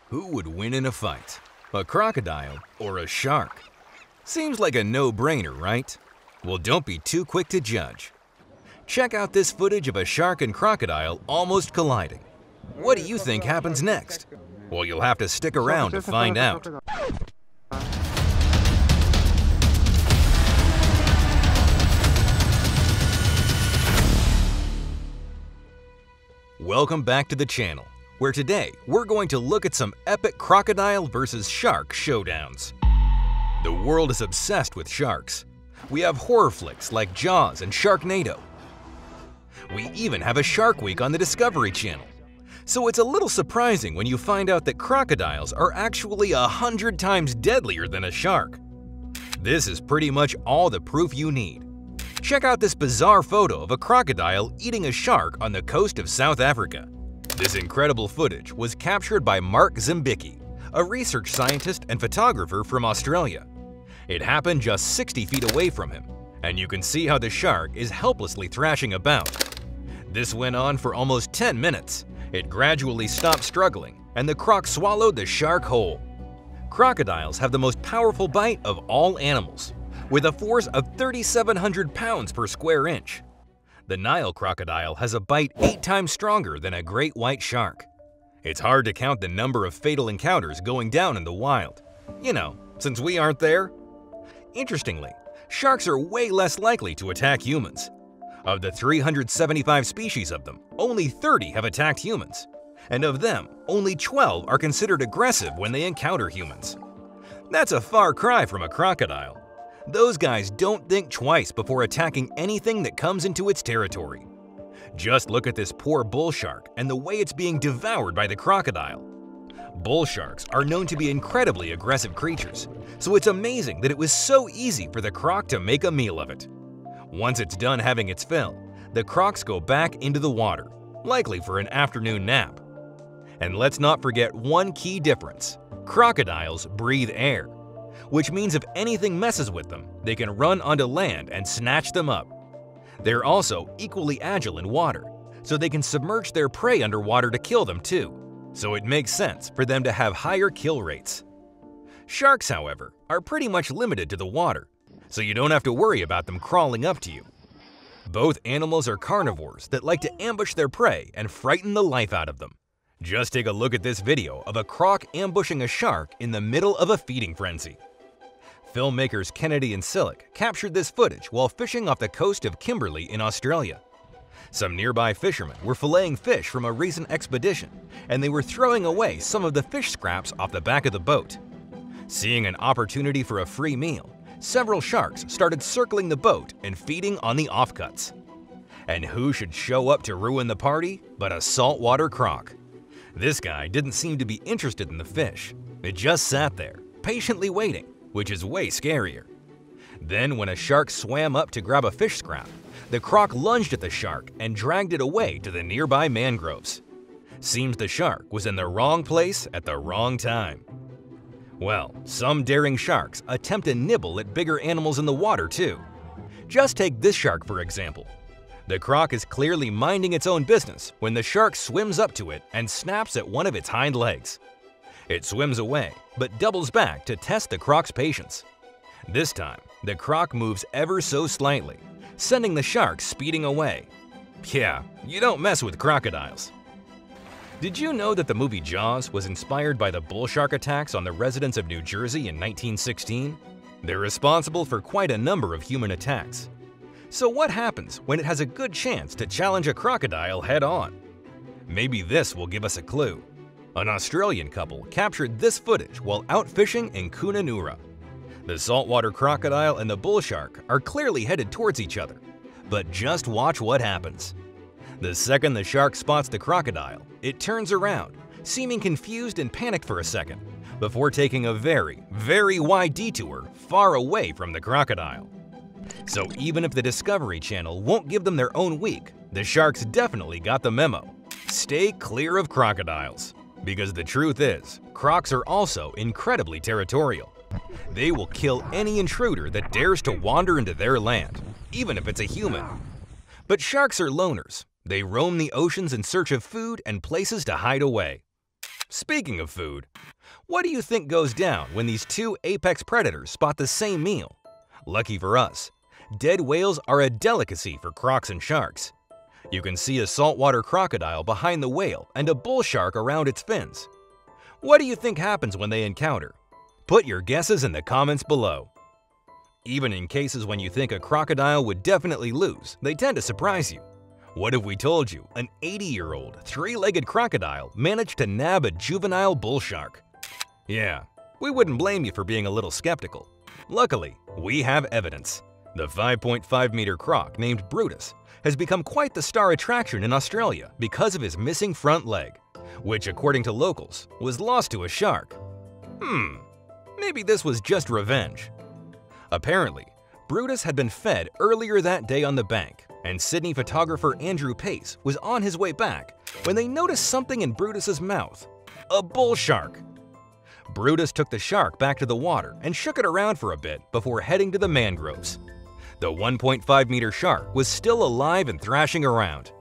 Who would win in a fight? A crocodile or a shark? Seems like a no-brainer, right? Well, don't be too quick to judge. Check out this footage of a shark and crocodile almost colliding. What do you think happens next? Well, you'll have to stick around to find out. Welcome back to the channel, where today we're going to look at some epic crocodile versus shark showdowns. The world is obsessed with sharks. We have horror flicks like Jaws and Sharknado. We even have a Shark Week on the Discovery Channel. So it's a little surprising when you find out that crocodiles are actually 100 times deadlier than a shark. This is pretty much all the proof you need. Check out this bizarre photo of a crocodile eating a shark on the coast of South Africa. This incredible footage was captured by Mark Zimbicki, a research scientist and photographer from Australia. It happened just 60 feet away from him, and you can see how the shark is helplessly thrashing about. This went on for almost 10 minutes. It gradually stopped struggling, and the croc swallowed the shark whole. Crocodiles have the most powerful bite of all animals, with a force of 3,700 pounds per square inch. The Nile crocodile has a bite 8 times stronger than a great white shark. It's hard to count the number of fatal encounters going down in the wild. You know, since we aren't there. Interestingly, sharks are way less likely to attack humans. Of the 375 species of them, only 30 have attacked humans. And of them, only 12 are considered aggressive when they encounter humans. That's a far cry from a crocodile. Those guys don't think twice before attacking anything that comes into its territory. Just look at this poor bull shark and the way it's being devoured by the crocodile. Bull sharks are known to be incredibly aggressive creatures, so it's amazing that it was so easy for the croc to make a meal of it. Once it's done having its fill, the crocs go back into the water, likely for an afternoon nap. And let's not forget one key difference: crocodiles breathe air, which means if anything messes with them, they can run onto land and snatch them up. They're also equally agile in water, so they can submerge their prey underwater to kill them too, so it makes sense for them to have higher kill rates. Sharks, however, are pretty much limited to the water, so you don't have to worry about them crawling up to you. Both animals are carnivores that like to ambush their prey and frighten the life out of them. Just take a look at this video of a croc ambushing a shark in the middle of a feeding frenzy. Filmmakers Kennedy and Sillick captured this footage while fishing off the coast of Kimberley in Australia. Some nearby fishermen were filleting fish from a recent expedition, and they were throwing away some of the fish scraps off the back of the boat. Seeing an opportunity for a free meal, several sharks started circling the boat and feeding on the offcuts. And who should show up to ruin the party but a saltwater croc? This guy didn't seem to be interested in the fish. It just sat there, patiently waiting, which is way scarier. Then when a shark swam up to grab a fish scrap, the croc lunged at the shark and dragged it away to the nearby mangroves. Seems the shark was in the wrong place at the wrong time. Well, some daring sharks attempt to nibble at bigger animals in the water too. Just take this shark for example. The croc is clearly minding its own business when the shark swims up to it and snaps at one of its hind legs. It swims away, but doubles back to test the croc's patience. This time, the croc moves ever so slightly, sending the shark speeding away. Yeah, you don't mess with crocodiles. Did you know that the movie Jaws was inspired by the bull shark attacks on the residents of New Jersey in 1916? They're responsible for quite a number of human attacks. So what happens when it has a good chance to challenge a crocodile head-on? Maybe this will give us a clue. An Australian couple captured this footage while out fishing in Kununurra. The saltwater crocodile and the bull shark are clearly headed towards each other, but just watch what happens. The second the shark spots the crocodile, it turns around, seeming confused and panicked for a second, before taking a very, very wide detour far away from the crocodile. So even if the Discovery Channel won't give them their own week, the sharks definitely got the memo. Stay clear of crocodiles. Because the truth is, crocs are also incredibly territorial. They will kill any intruder that dares to wander into their land, even if it's a human. But sharks are loners. They roam the oceans in search of food and places to hide away. Speaking of food, what do you think goes down when these two apex predators spot the same meal? Lucky for us, dead whales are a delicacy for crocs and sharks. You can see a saltwater crocodile behind the whale and a bull shark around its fins. What do you think happens when they encounter? Put your guesses in the comments below. Even in cases when you think a crocodile would definitely lose, they tend to surprise you. What if we told you an 80-year-old, three-legged crocodile managed to nab a juvenile bull shark? Yeah, we wouldn't blame you for being a little skeptical. Luckily, we have evidence. The 5.5-meter croc named Brutus has become quite the star attraction in Australia because of his missing front leg, which, according to locals, was lost to a shark. Maybe this was just revenge. Apparently, Brutus had been fed earlier that day on the bank, and Sydney photographer Andrew Pace was on his way back when they noticed something in Brutus's mouth: a bull shark. Brutus took the shark back to the water and shook it around for a bit before heading to the mangroves. The 1.5-meter shark was still alive and thrashing around.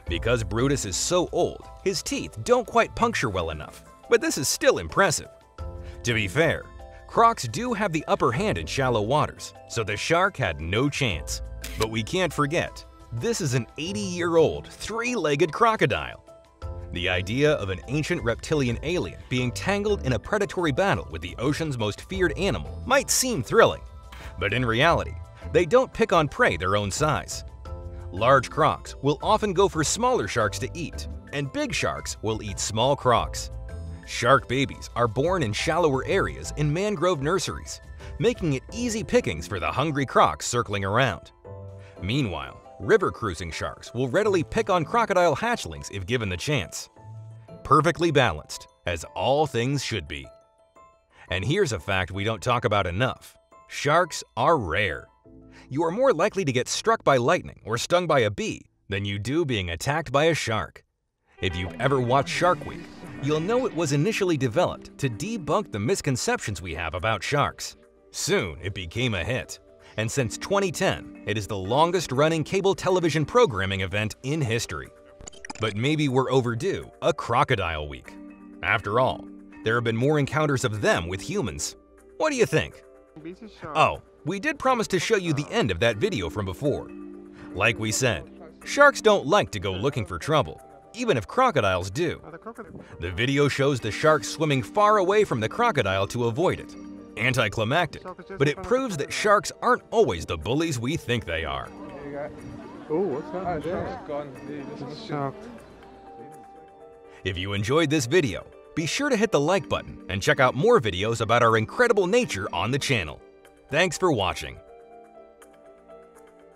Because Brutus is so old, his teeth don't quite puncture well enough, but this is still impressive. To be fair, crocs do have the upper hand in shallow waters, so the shark had no chance. But we can't forget, this is an 80-year-old, three-legged crocodile. The idea of an ancient reptilian alien being tangled in a predatory battle with the ocean's most feared animal might seem thrilling, but in reality, they don't pick on prey their own size. Large crocs will often go for smaller sharks to eat, and big sharks will eat small crocs. Shark babies are born in shallower areas in mangrove nurseries, making it easy pickings for the hungry crocs circling around. Meanwhile, river cruising sharks will readily pick on crocodile hatchlings if given the chance. Perfectly balanced, as all things should be. And here's a fact we don't talk about enough: sharks are rare. You are more likely to get struck by lightning or stung by a bee than you do being attacked by a shark. If you've ever watched Shark Week, you'll know it was initially developed to debunk the misconceptions we have about sharks. Soon, it became a hit. And since 2010, it is the longest-running cable television programming event in history. But maybe we're overdue a Crocodile Week. After all, there have been more encounters of them with humans. What do you think? Oh, we did promise to show you the end of that video from before. Like we said, sharks don't like to go looking for trouble, even if crocodiles do. The video shows the shark swimming far away from the crocodile to avoid it. Anticlimactic, but it proves that sharks aren't always the bullies we think they are. Oh, what's that? If you enjoyed this video, be sure to hit the like button and check out more videos about our incredible nature on the channel. Thanks for watching.